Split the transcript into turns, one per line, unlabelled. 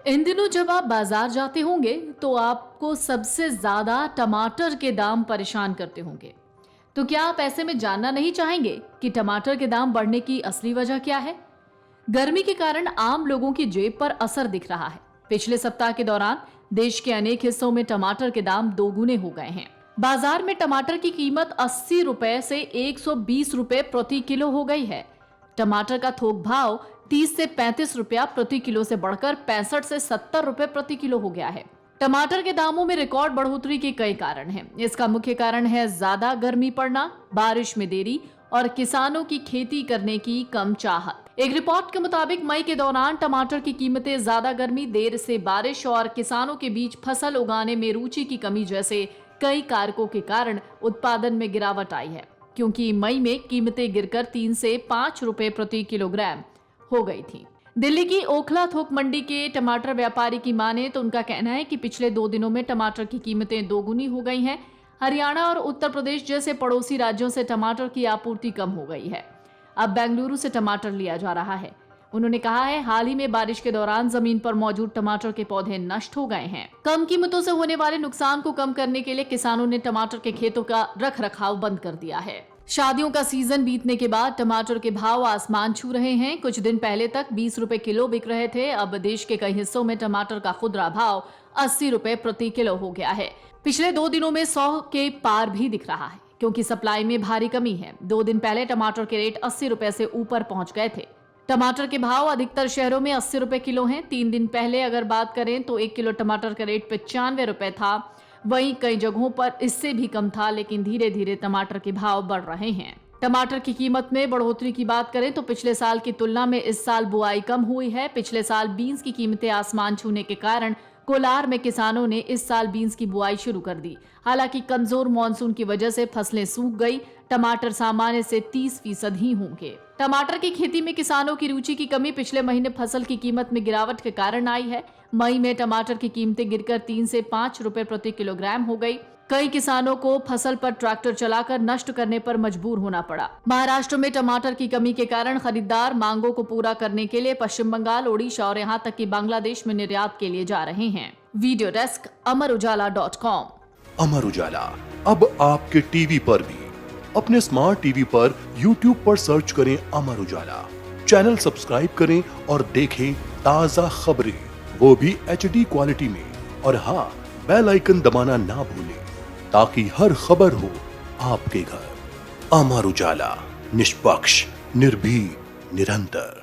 इन दिनों जब आप बाजार जाते होंगे तो आपको सबसे ज्यादा टमाटर के दाम परेशान करते होंगे। तो क्या आप ऐसे में जानना नहीं चाहेंगे कि टमाटर के दाम बढ़ने की असली वजह क्या है? गर्मी के कारण आम लोगों की जेब पर असर दिख रहा है। पिछले सप्ताह के दौरान देश के अनेक हिस्सों में टमाटर के दाम दोगुने हो गए हैं। बाजार में टमाटर की कीमत 80 रुपए से 120 रुपए प्रति किलो हो गई है। टमाटर का थोक भाव 30 से 35 रुपया प्रति किलो से बढ़कर 65 से 70 रुपए प्रति किलो हो गया है। टमाटर के दामों में रिकॉर्ड बढ़ोतरी के कई कारण हैं। इसका मुख्य कारण है ज्यादा गर्मी पड़ना, बारिश में देरी और किसानों की खेती करने की कम चाहत। एक रिपोर्ट के मुताबिक मई के दौरान टमाटर की कीमतें ज्यादा गर्मी, देर से बारिश और किसानों के बीच फसल उगाने में रुचि की कमी जैसे कई कारकों के कारण उत्पादन में गिरावट आई है, क्योंकि मई में कीमतें गिरकर 3 से 5 रुपए प्रति किलोग्राम हो गई थी। दिल्ली की ओखला थोक मंडी के टमाटर व्यापारी की माने तो उनका कहना है कि पिछले 2 दिनों में टमाटर की कीमतें दोगुनी हो गई हैं। हरियाणा और उत्तर प्रदेश जैसे पड़ोसी राज्यों से टमाटर की आपूर्ति कम हो गई है। अब बेंगलुरु से टमाटर लिया जा रहा है। उन्होंने कहा है, हाल ही में बारिश के दौरान जमीन पर मौजूद टमाटर के पौधे नष्ट हो गए हैं। कम कीमतों से होने वाले नुकसान को कम करने के लिए किसानों ने टमाटर के खेतों का रख रखाव बंद कर दिया है। शादियों का सीजन बीतने के बाद टमाटर के भाव आसमान छू रहे हैं। कुछ दिन पहले तक 20 रुपए किलो बिक रहे थे। अब देश के कई हिस्सों में टमाटर का खुदरा भाव 80 रुपए प्रति किलो हो गया है। पिछले 2 दिनों में 100 के पार भी दिख रहा है, क्योंकि सप्लाई में भारी कमी है। 2 दिन पहले टमाटर के रेट 80 रुपए से ऊपर पहुंच गए थे। टमाटर के भाव अधिकतर शहरों में 80 रुपए किलो हैं। 3 दिन पहले अगर बात करें तो 1 किलो टमाटर का रेट 95 रुपए था। वहीं कई जगहों पर इससे भी कम था, लेकिन धीरे धीरे टमाटर के भाव बढ़ रहे हैं। टमाटर की कीमत में बढ़ोतरी की बात करें तो पिछले साल की तुलना में इस साल बुआई कम हुई है। पिछले साल बीन्स की कीमतें आसमान छूने के कारण कोलार में किसानों ने इस साल बीन्स की बुआई शुरू कर दी। हालांकि कमजोर मानसून की वजह से फसलें सूख गई। टमाटर सामान्य से 30% ही होंगे। टमाटर की खेती में किसानों की रुचि की कमी पिछले महीने फसल की कीमत में गिरावट के कारण आई है। मई में टमाटर की कीमतें गिरकर 3 से 5 रुपए प्रति किलोग्राम हो गई। कई किसानों को फसल पर ट्रैक्टर चलाकर नष्ट करने पर मजबूर होना पड़ा। महाराष्ट्र में टमाटर की कमी के कारण खरीदार मांगों को पूरा करने के लिए पश्चिम बंगाल, ओडिशा और यहाँ तक कि बांग्लादेश में निर्यात के लिए जा रहे हैं। Video desk amarujala.com।
Amar Ujala अब आपके टीवी पर भी। अपने स्मार्ट टीवी पर YouTube पर सर्च करें अमर उजाला, चैनल सब्सक्राइब करें और देखें ताजा खबरें, वो भी HD क्वालिटी में। और हाँ, बेल आइकन दबाना ना भूलें ताकि हर खबर हो आपके घर। अमर उजाला, निष्पक्ष, निर्भीक, निरंतर।